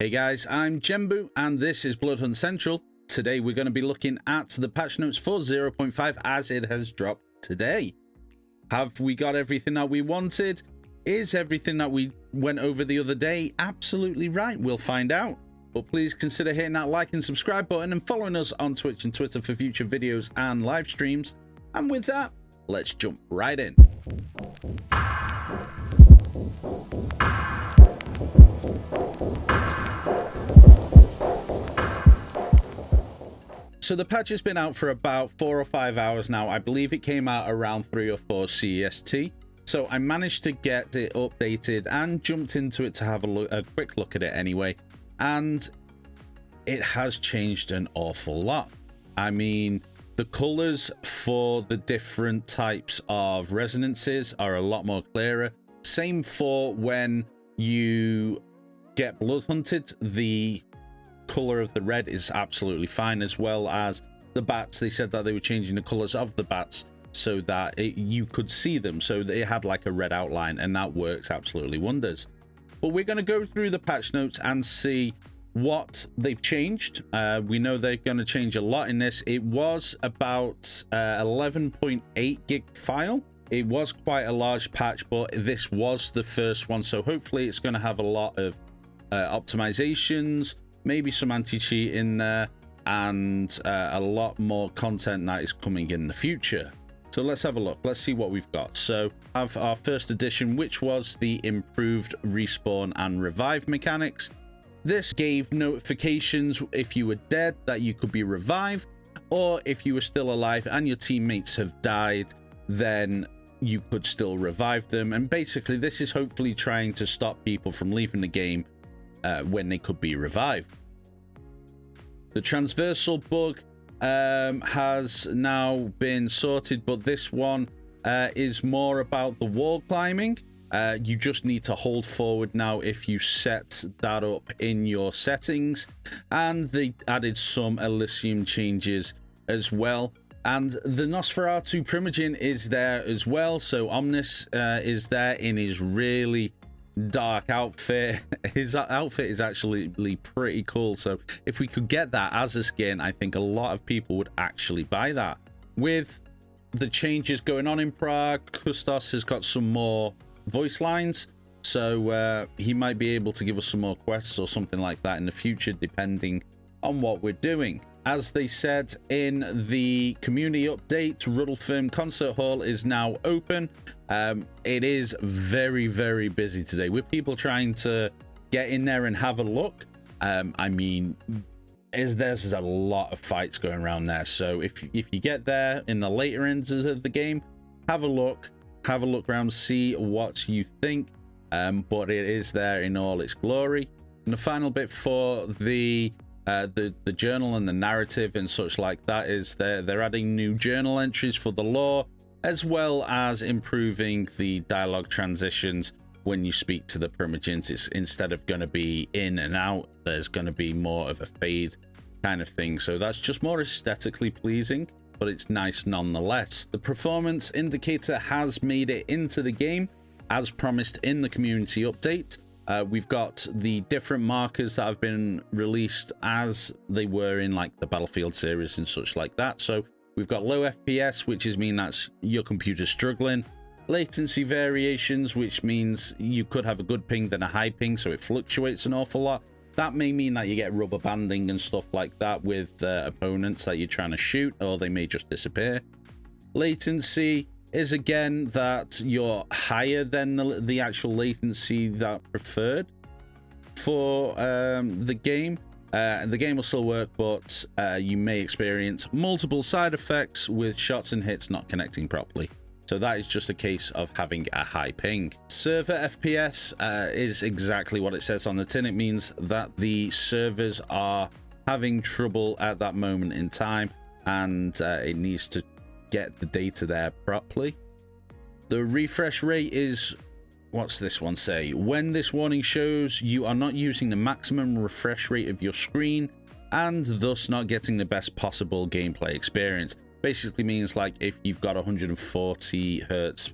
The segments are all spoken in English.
Hey guys, I'm Jembu and this is Bloodhunt Central. Today we're going to be looking at the patch notes for 0.5 as it has dropped today. Have we got everything that we wanted? Is everything that we went over the other day absolutely right? We'll find out. But please consider hitting that like and subscribe button and following us on Twitch and Twitter for future videos and live streams. And with that, let's jump right in. So the patch has been out for about 4 or 5 hours now. I believe it came out around 3 or 4 CEST. So I managed to get it updated and jumped into it to have a quick look at it anyway. And it has changed an awful lot. I mean, the colors for the different types of resonances are a lot more clearer. Same for when you get blood hunted, the color of the red is absolutely fine, as well as the bats. They said that they were changing the colors of the bats so that you could see them, so that it had like a red outline, and that works absolutely wonders. But we're going to go through the patch notes and see what they've changed. We know they're going to change a lot in this. It was about 11.8 gig file. It was quite a large patch, but this was the first one, so hopefully it's going to have a lot of optimizations, maybe some anti-cheat in there, and a lot more content that is coming in the future. So let's have a look. Let's see what we've got. So I have our first edition, which was the improved respawn and revive mechanics. This gave notifications if you were dead that you could be revived, or if you were still alive and your teammates have died, then you could still revive them. And basically this is hopefully trying to stop people from leaving the game when they could be revived. The transversal bug has now been sorted, but this one is more about the wall climbing. You just need to hold forward now if you set that up in your settings, and they added some Elysium changes as well. And the Nosferatu Primogen is there as well, so Omnis is there in his really dark outfit. His outfit is actually pretty cool, so if we could get that as a skin, I think a lot of people would actually buy that. With the changes going on in Prague, Kustos has got some more voice lines, so he might be able to give us some more quests or something like that in the future, depending on what we're doing. As they said in the community update, Ruddlefilm Concert Hall is now open. It is very, very busy today with people trying to get in there and have a look. I mean, there's a lot of fights going around there. So if you get there in the later ends of the game, have a look around, see what you think. But it is there in all its glory. And the final bit for the journal and the narrative and such like that is they're adding new journal entries for the lore, as well as improving the dialogue transitions when you speak to the Primogens. It's instead of going to be in and out, there's going to be more of a fade kind of thing, so that's just more aesthetically pleasing, but it's nice nonetheless. The performance indicator has made it into the game as promised in the community update. We've got the different markers that have been released as they were in like the Battlefield series and such like that. So we've got low FPS, which is mean that's your computer struggling. Latency variations, which means you could have a good ping then a high ping, so it fluctuates an awful lot. That may mean that you get rubber banding and stuff like that with opponents that you're trying to shoot, or they may just disappear. Latency is again that you're higher than the actual latency that preferred for the game. The game will still work, but you may experience multiple side effects with shots and hits not connecting properly. So that is just a case of having a high ping. Server FPS is exactly what it says on the tin. It means that the servers are having trouble at that moment in time, and it needs to get the data there properly. The refresh rate is, what's this one say? When this warning shows you are not using the maximum refresh rate of your screen and thus not getting the best possible gameplay experience. Basically means like if you've got 140 hertz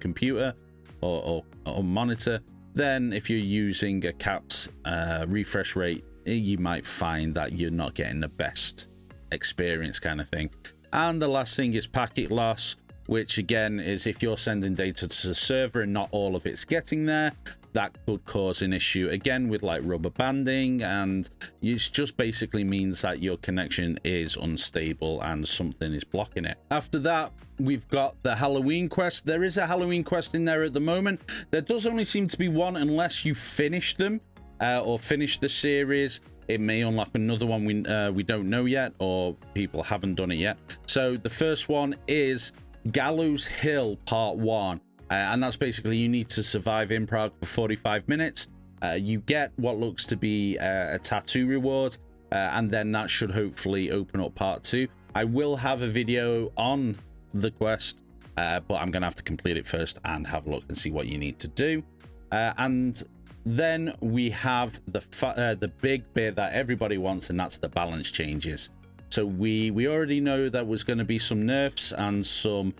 computer or monitor, then if you're using a capped refresh rate, you might find that you're not getting the best experience kind of thing. And the last thing is packet loss, which again is if you're sending data to the server and not all of it's getting there, that could cause an issue again with like rubber banding, and it just basically means that your connection is unstable and something is blocking it. After that, we've got the Halloween quest. There is a Halloween quest in there at the moment. There does only seem to be one unless you finish them or finish the series. It may unlock another one we don't know yet, or people haven't done it yet. So the first one is Gallows Hill Part 1. And that's basically you need to survive in Prague for 45 minutes. You get what looks to be a tattoo reward, and then that should hopefully open up Part 2. I will have a video on the quest, but I'm going to have to complete it first and have a look and see what you need to do. And then we have the big bit that everybody wants, and that's the balance changes. So we already know that was going to be some nerfs and some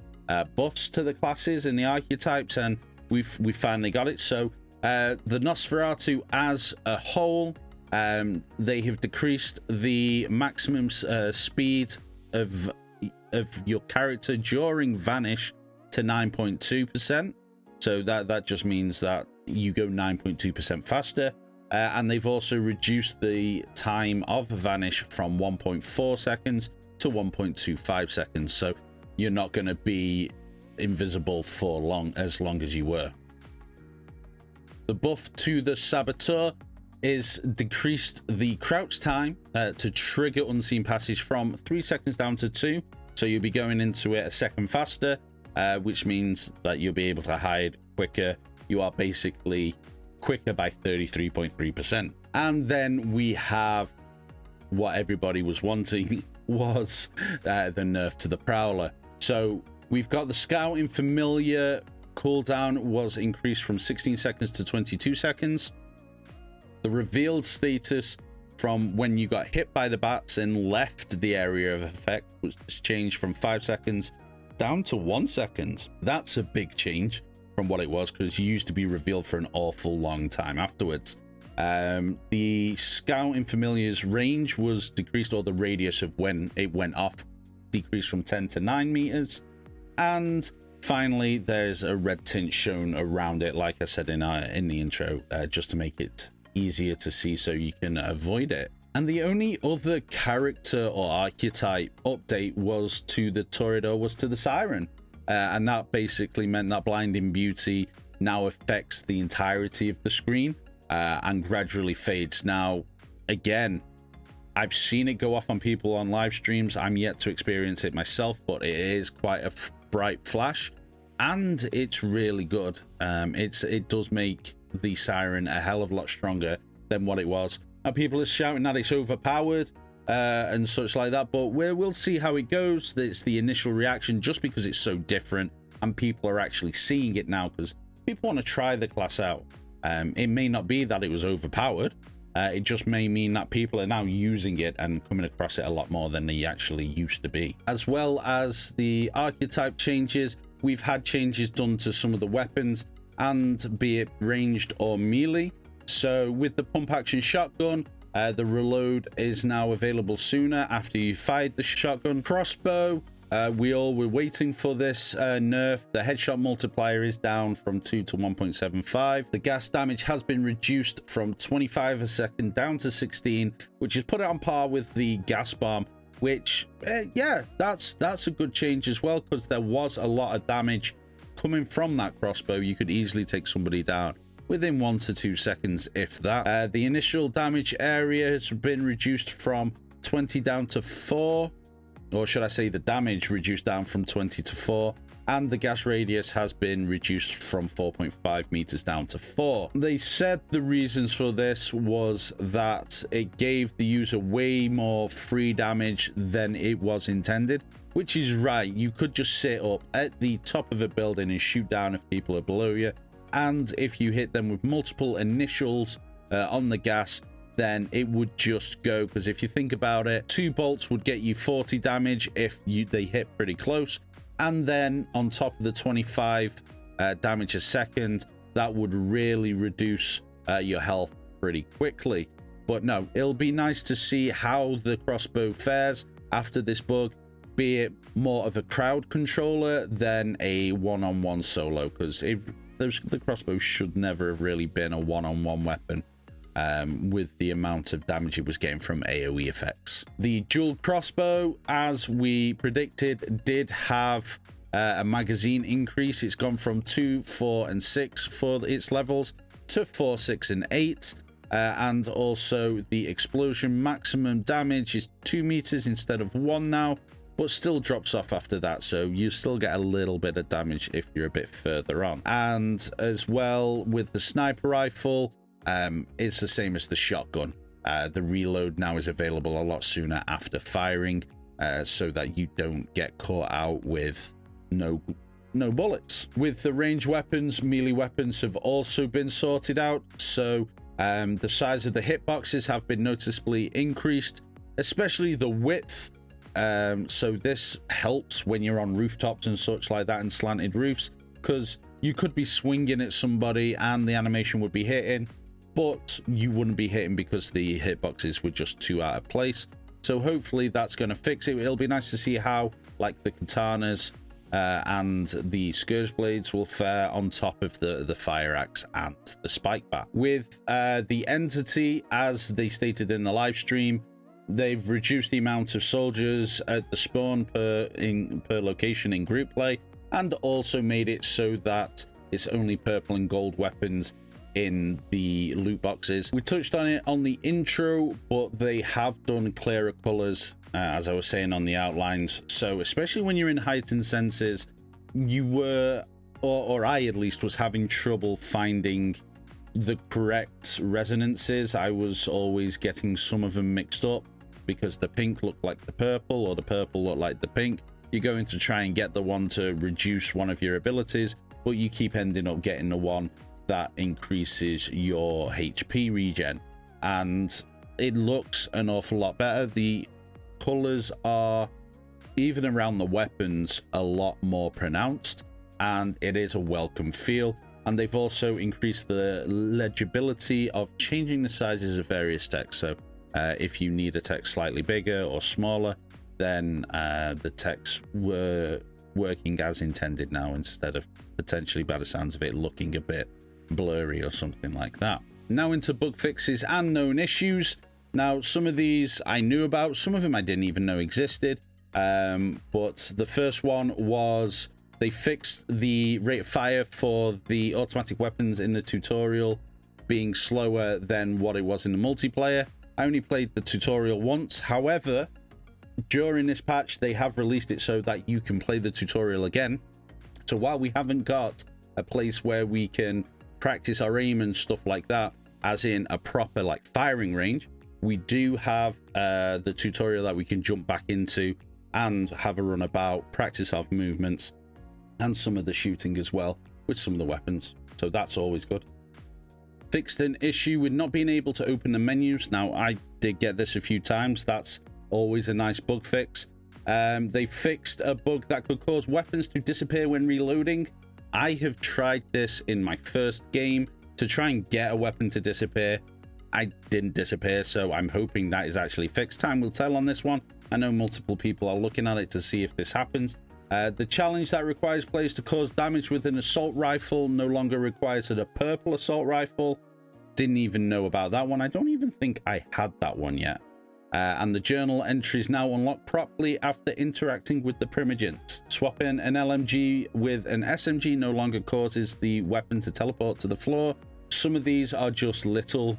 buffs to the classes and the archetypes, and we finally got it. So the Nosferatu as a whole, they have decreased the maximum speed of your character during vanish to 9.2%. So that just means that you go 9.2% faster, and they've also reduced the time of vanish from 1.4 seconds to 1.25 seconds. So you're not going to be invisible for as long as you were. The buff to the Saboteur is decreased the crouch time to trigger unseen passage from 3 seconds down to 2. So you'll be going into it a second faster, which means that you'll be able to hide quicker. You are basically quicker by 33.3%. And then we have what everybody was wanting was the nerf to the Prowler. So we've got the Scouting Familiar cooldown was increased from 16 seconds to 22 seconds. The revealed status from when you got hit by the bats and left the area of effect was changed from 5 seconds down to 1 second. That's a big change from what it was, because it used to be revealed for an awful long time afterwards. The Scouting Familiar's range was decreased, or the radius of when it went off decreased from 10 to 9 meters. And finally, there's a red tint shown around it, like I said in the intro, just to make it easier to see so you can avoid it. And the only other character or archetype update was to the Toreador, was to the Siren. And that basically meant that Blinding Beauty now affects the entirety of the screen and gradually fades. Now, again, I've seen it go off on people on live streams. I'm yet to experience it myself, but it is quite a bright flash, and it's really good. It does make the Siren a hell of a lot stronger than what it was. Now, people are shouting that it's overpowered and such like that, but we'll see how it goes. It's the initial reaction, just because it's so different, and people are actually seeing it now because people want to try the class out. It may not be that it was overpowered. It just may mean that people are now using it and coming across it a lot more than they actually used to be. As well as the archetype changes, we've had changes done to some of the weapons, and be it ranged or melee. So with the pump action shotgun, the reload is now available sooner after you fired the shotgun. Crossbow, we all were waiting for this nerf. The headshot multiplier is down from 2 to 1.75. The gas damage has been reduced from 25 a second down to 16, which has put it on par with the gas bomb, which yeah, that's a good change as well, because there was a lot of damage coming from that crossbow. You could easily take somebody down within 1 to 2 seconds, if that. The initial damage area has been reduced from 20 down to 4. Or should I say the damage reduced down from 20 to 4, and the gas radius has been reduced from 4.5 meters down to 4. They said the reasons for this was that it gave the user way more free damage than it was intended, which is right. You could just sit up at the top of a building and shoot down if people are below you, and if you hit them with multiple initials on the gas, then it would just go, because if you think about it, 2 bolts would get you 40 damage if they hit pretty close, and then on top of the 25 damage a second, that would really reduce your health pretty quickly. But no, it'll be nice to see how the crossbow fares after this bug, be it more of a crowd controller than a one-on-one solo, because the crossbow should never have really been a one-on-one weapon with the amount of damage it was getting from AoE effects. The dual crossbow, as we predicted, did have a magazine increase. It's gone from 2, 4, and 6 for its levels to 4, 6, and 8. And also the explosion maximum damage is 2 meters instead of 1 now, but still drops off after that, so you still get a little bit of damage if you're a bit further on. And as well with the sniper rifle, it's the same as the shotgun. The reload now is available a lot sooner after firing, so that you don't get caught out with no bullets. With the range weapons, melee weapons have also been sorted out, so the size of the hitboxes have been noticeably increased, especially the width. So this helps when you're on rooftops and such like that and slanted roofs, because you could be swinging at somebody and the animation would be hitting, but you wouldn't be hitting because the hitboxes were just too out of place. So hopefully that's going to fix it. It'll be nice to see how like the katanas and the scourge blades will fare on top of the fire axe and the spike bat. With the entity, as they stated in the live stream, they've reduced the amount of soldiers at the spawn per location in group play, and also made it so that it's only purple and gold weapons in the loot boxes. We touched on it on the intro, but they have done clearer colors, as I was saying on the outlines. So especially when you're in heightened senses, you were, or I at least was having trouble finding the correct resonances. I was always getting some of them mixed up because the pink looked like the purple or the purple looked like the pink. You're going to try and get the one to reduce one of your abilities, but you keep ending up getting the one that increases your HP regen, and it looks an awful lot better. The colors are, even around the weapons, a lot more pronounced, and it is a welcome feel. And they've also increased the legibility of changing the sizes of various text. So if you need a text slightly bigger or smaller, then the text were working as intended now, instead of potentially, by the sounds of it, looking a bit blurry or something like that. Now into bug fixes and known issues. Now, some of these I knew about, some of them I didn't even know existed. But the first one was they fixed the rate of fire for the automatic weapons in the tutorial being slower than what it was in the multiplayer. I only played the tutorial once. However, during this patch, they have released it so that you can play the tutorial again. So while we haven't got a place where we can practice our aim and stuff like that, as in a proper like firing range, we do have the tutorial that we can jump back into and have a run about, practice our movements and some of the shooting as well with some of the weapons. So that's always good. Fixed an issue with not being able to open the menus. Now, I did get this a few times. That's always a nice bug fix. They fixed a bug that could cause weapons to disappear when reloading. I have tried this in my first game to try and get a weapon to disappear. I didn't disappear, so I'm hoping that is actually fixed. Time will tell on this one. I know multiple people are looking at it to see if this happens. The challenge that requires players to cause damage with an assault rifle no longer requires a purple assault rifle. Didn't even know about that one. I don't even think I had that one yet. And the journal entries now unlock properly after interacting with the Primigent. Swapping an LMG with an SMG no longer causes the weapon to teleport to the floor. Some of these are just little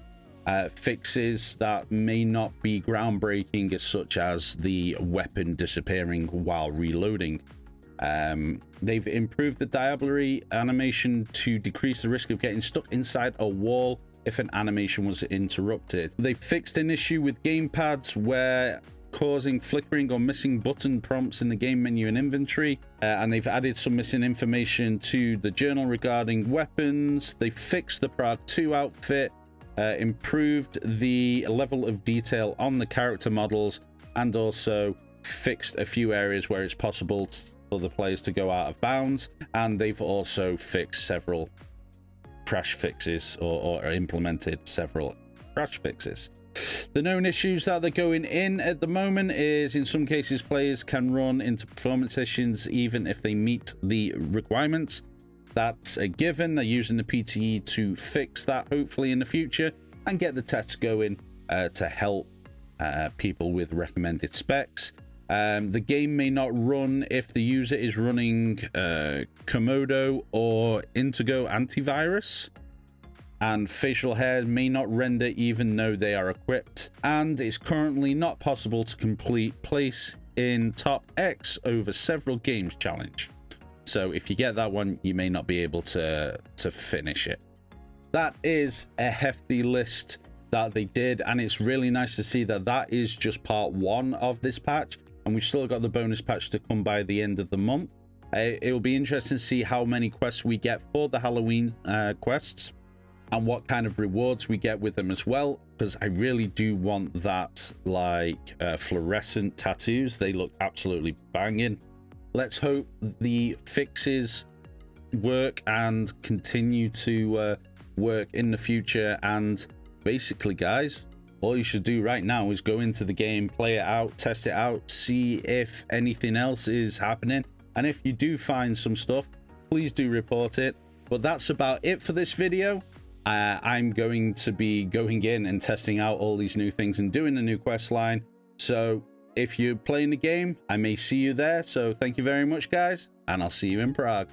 fixes that may not be groundbreaking, as such as the weapon disappearing while reloading. They've improved the diablerie animation to decrease the risk of getting stuck inside a wall if an animation was interrupted. They fixed an issue with gamepads where causing flickering or missing button prompts in the game menu and inventory, and they've added some missing information to the journal regarding weapons. They fixed the Prague 2 outfit, improved the level of detail on the character models, and also fixed a few areas where it's possible for the players to go out of bounds. And they've also fixed several crash fixes or implemented several crash fixes. The known issues that they're going in at the moment is in some cases players can run into performance issues even if they meet the requirements. That's a given. They're using the PTE to fix that hopefully in the future and get the tests going to help people with recommended specs. The game may not run if the user is running Komodo or Intego antivirus, and facial hair may not render even though they are equipped, and it's currently not possible to complete place in top X over several games challenge. So if you get that one, you may not be able to finish it. That is a hefty list that they did, and it's really nice to see that that is just part 1 of this patch, and we've still got the bonus patch to come by the end of the month. It will be interesting to see how many quests we get for the Halloween quests and what kind of rewards we get with them as well, because I really do want that like fluorescent tattoos. They look absolutely banging. Let's hope the fixes work and continue to work in the future. And basically, guys, all you should do right now is go into the game, play it out, test it out, see if anything else is happening. And if you do find some stuff, please do report it. But that's about it for this video. I'm going to be going in and testing out all these new things and doing a new quest line. So if you're playing the game, I may see you there. So thank you very much, guys, and I'll see you in Prague.